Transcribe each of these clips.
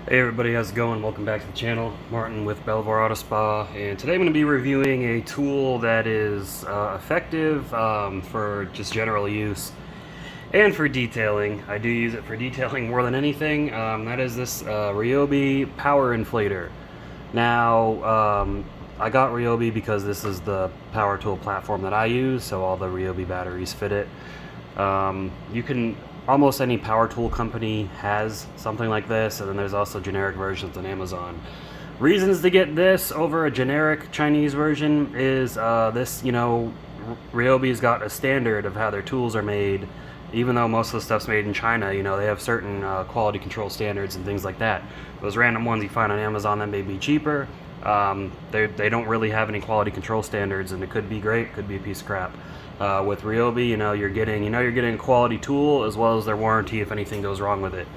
Hey everybody, how's it going? Welcome back to the channel. Martin with Belvoir Auto Spa, and today I'm going to be reviewing a tool that is effective for just general use and for detailing. I do use it for detailing more than anything. That is this Ryobi power inflator. Now, I got Ryobi because this is the power tool platform that I use, so all the Ryobi batteries fit it. Almost any power tool company has something like this, and then there's also generic versions on Amazon. Reasons to get this over a generic Chinese version is Ryobi's got a standard of how their tools are made. Even though most of the stuff's made in China, they have certain quality control standards and things like that. Those random ones you find on Amazon that may be cheaper, they don't really have any quality control standards, and it could be great, could be a piece of crap. With Ryobi, you're getting a quality tool as well as their warranty if anything goes wrong with it.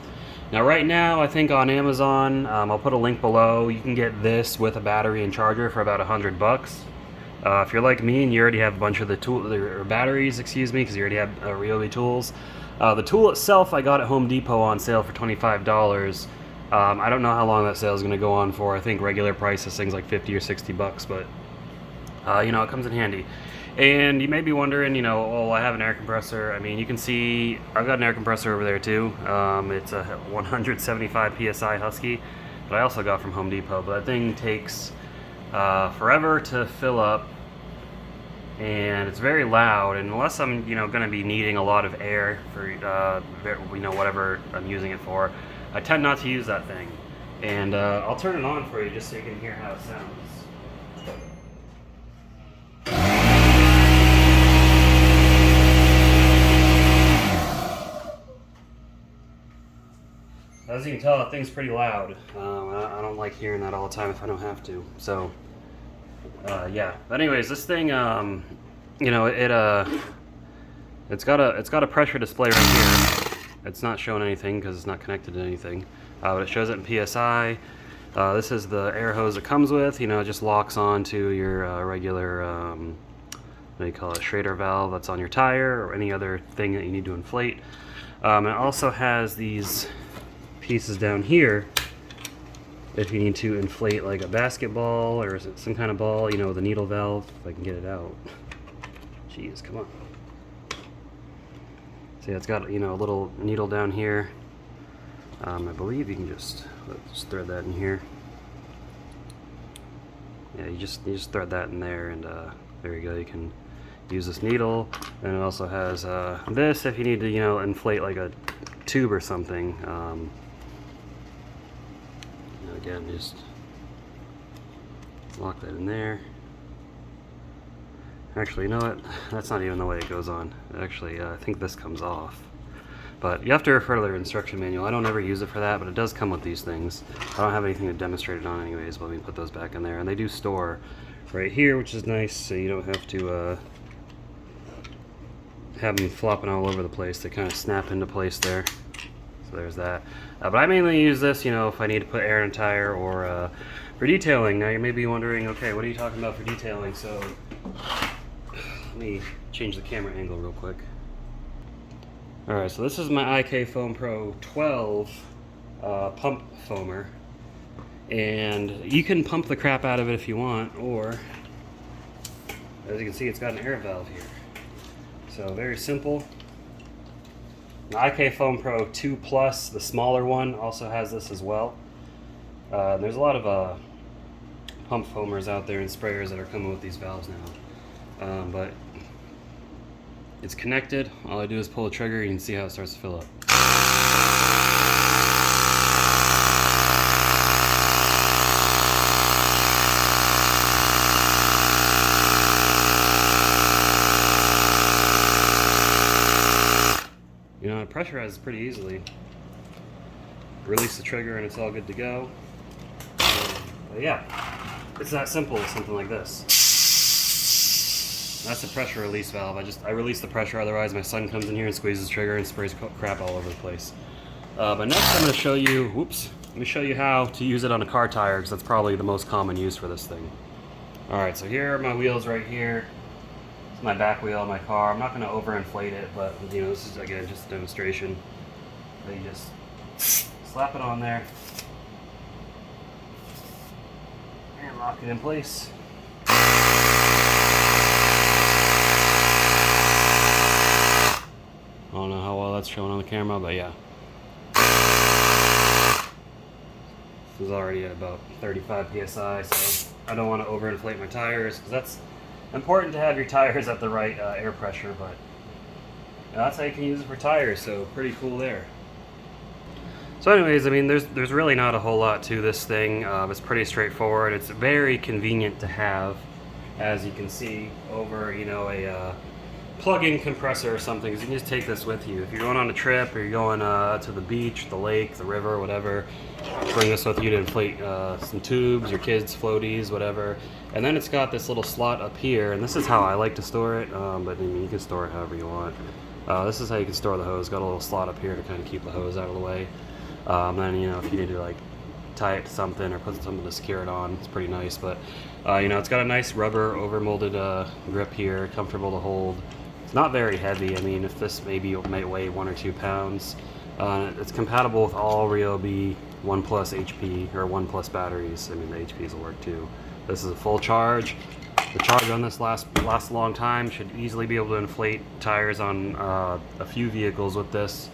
Now, right now, I think on Amazon, I'll put a link below. You can get this with a battery and charger for about $100. If you're like me and you already have a bunch of the batteries, because you already have Ryobi tools. The tool itself I got at Home Depot on sale for $25. I don't know how long that sale is going to go on for. I think regular price this thing's like $50 or $60, but it comes in handy. And you may be wondering, oh, I have an air compressor. I mean, you can see I've got an air compressor over there too. It's a 175 PSI Husky, but I also got from Home Depot. But that thing takes forever to fill up, and it's very loud. And unless I'm, going to be needing a lot of air for, whatever I'm using it for, I tend not to use that thing. And I'll turn it on for you just so you can hear how it sounds. As you can tell, that thing's pretty loud. I don't like hearing that all the time if I don't have to. So, yeah. But anyways, this thing, it's got a pressure display right here. It's not showing anything because it's not connected to anything, but it shows it in PSI. This is the air hose it comes with. It just locks on to your regular, what do you call it, Schrader valve that's on your tire or any other thing that you need to inflate. It also has these pieces down here if you need to inflate like a basketball or some kind of ball, the needle valve, if I can get it out. Jeez, come on. See, it's got, a little needle down here. I believe you can just thread that in here. Yeah, you just thread that in there, and there you go. You can use this needle, and it also has this if you need to, inflate like a tube or something. Again, just lock that in there. Actually, you know what? That's not even the way it goes on. Actually, I think this comes off. But you have to refer to their instruction manual. I don't ever use it for that, but it does come with these things. I don't have anything to demonstrate it on anyways, but let me put those back in there. And they do store right here, which is nice, so you don't have to have them flopping all over the place. They kind of snap into place there. So there's that. But I mainly use this, if I need to put air in a tire or for detailing. Now you may be wondering, okay, what are you talking about for detailing? So let me change the camera angle real quick. Alright, so this is my IK Foam Pro 12 pump foamer. And you can pump the crap out of it if you want, or as you can see, it's got an air valve here. So very simple. The IK Foam Pro 2 Plus, the smaller one, also has this as well. There's a lot of pump foamers out there and sprayers that are coming with these valves now. But it's connected. All I do is pull the trigger, you can see how it starts to fill up. It pressurizes pretty easily. Release the trigger and it's all good to go. But yeah, it's that simple, something like this. That's the pressure release valve. I release the pressure, otherwise my son comes in here and squeezes the trigger and sprays crap all over the place. But next I'm going to show you, let me show you how to use it on a car tire, because that's probably the most common use for this thing. Alright, so here are my wheels right here. My back wheel of my car. I'm not going to overinflate it, but this is again just a demonstration. So you just slap it on there, and lock it in place. I don't know how well that's showing on the camera, but yeah. This is already at about 35 psi, so I don't want to overinflate my tires, because that's important to have your tires at the right air pressure, but that's how you can use it for tires, so pretty cool there. So anyways, I mean, there's really not a whole lot to this thing. It's pretty straightforward. It's very convenient to have, as you can see, over, you know, a plug-in compressor or something, because you can just take this with you. If you're going on a trip, or you're going to the beach, the lake, the river, whatever, bring this with you to inflate some tubes, your kids' floaties, whatever. And then it's got this little slot up here, and this is how I like to store it, but I mean, you can store it however you want. This is how you can store the hose. Got a little slot up here to kind of keep the hose out of the way. Then, you know, if you need to like tie it to something or put something to secure it on, it's pretty nice. But you know, it's got a nice rubber over-molded grip here, comfortable to hold. It's not very heavy. I mean, if this maybe might weigh 1 or 2 pounds. It's compatible with all Ryobi 1+ HP or 1+ batteries. I mean, the HPs will work too. This is a full charge. The charge on this lasts a long time. Should easily be able to inflate tires on a few vehicles with this.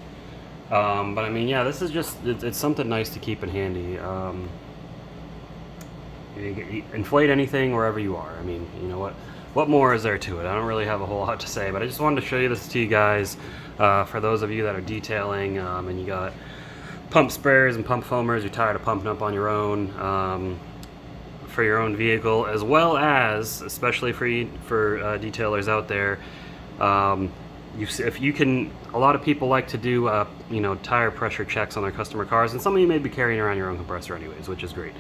But I mean, yeah, this is just, it's something nice to keep in handy. You inflate anything wherever you are. I mean, you know what more is there to it? I don't really have a whole lot to say, but I just wanted to show you this to you guys. For those of you that are detailing, and you got pump sprayers and pump foamers, you're tired of pumping up on your own, for your own vehicle, as well as, especially for detailers out there, if you can, a lot of people like to do you know, tire pressure checks on their customer cars, and some of you may be carrying around your own compressor anyways, which is great.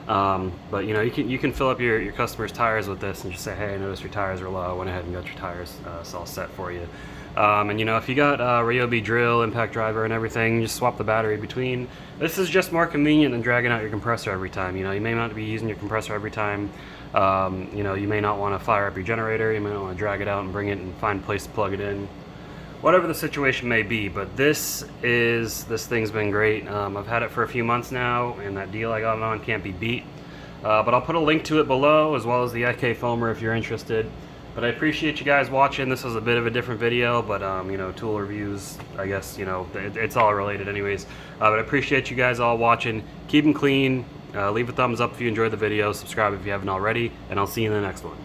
But you know, you can fill up your customers' tires with this and just say, hey, I noticed your tires are low. I went ahead and got your tires all set for you. And you know, if you got Ryobi drill, impact driver, and everything, just swap the battery between. This is just more convenient than dragging out your compressor every time. You know, you may not be using your compressor every time. You know, you may not want to fire up your generator. You may not want to drag it out and bring it and find a place to plug it in. Whatever the situation may be, but this thing's been great. I've had it for a few months now, and that deal I got it on can't be beat. But I'll put a link to it below, as well as the IK foamer if you're interested. But I appreciate you guys watching. This was a bit of a different video, but you know, tool reviews, I guess, you know, it's all related anyways. But I appreciate you guys all watching. Keep them clean. Leave a thumbs up if you enjoyed the video. Subscribe if you haven't already, and I'll see you in the next one.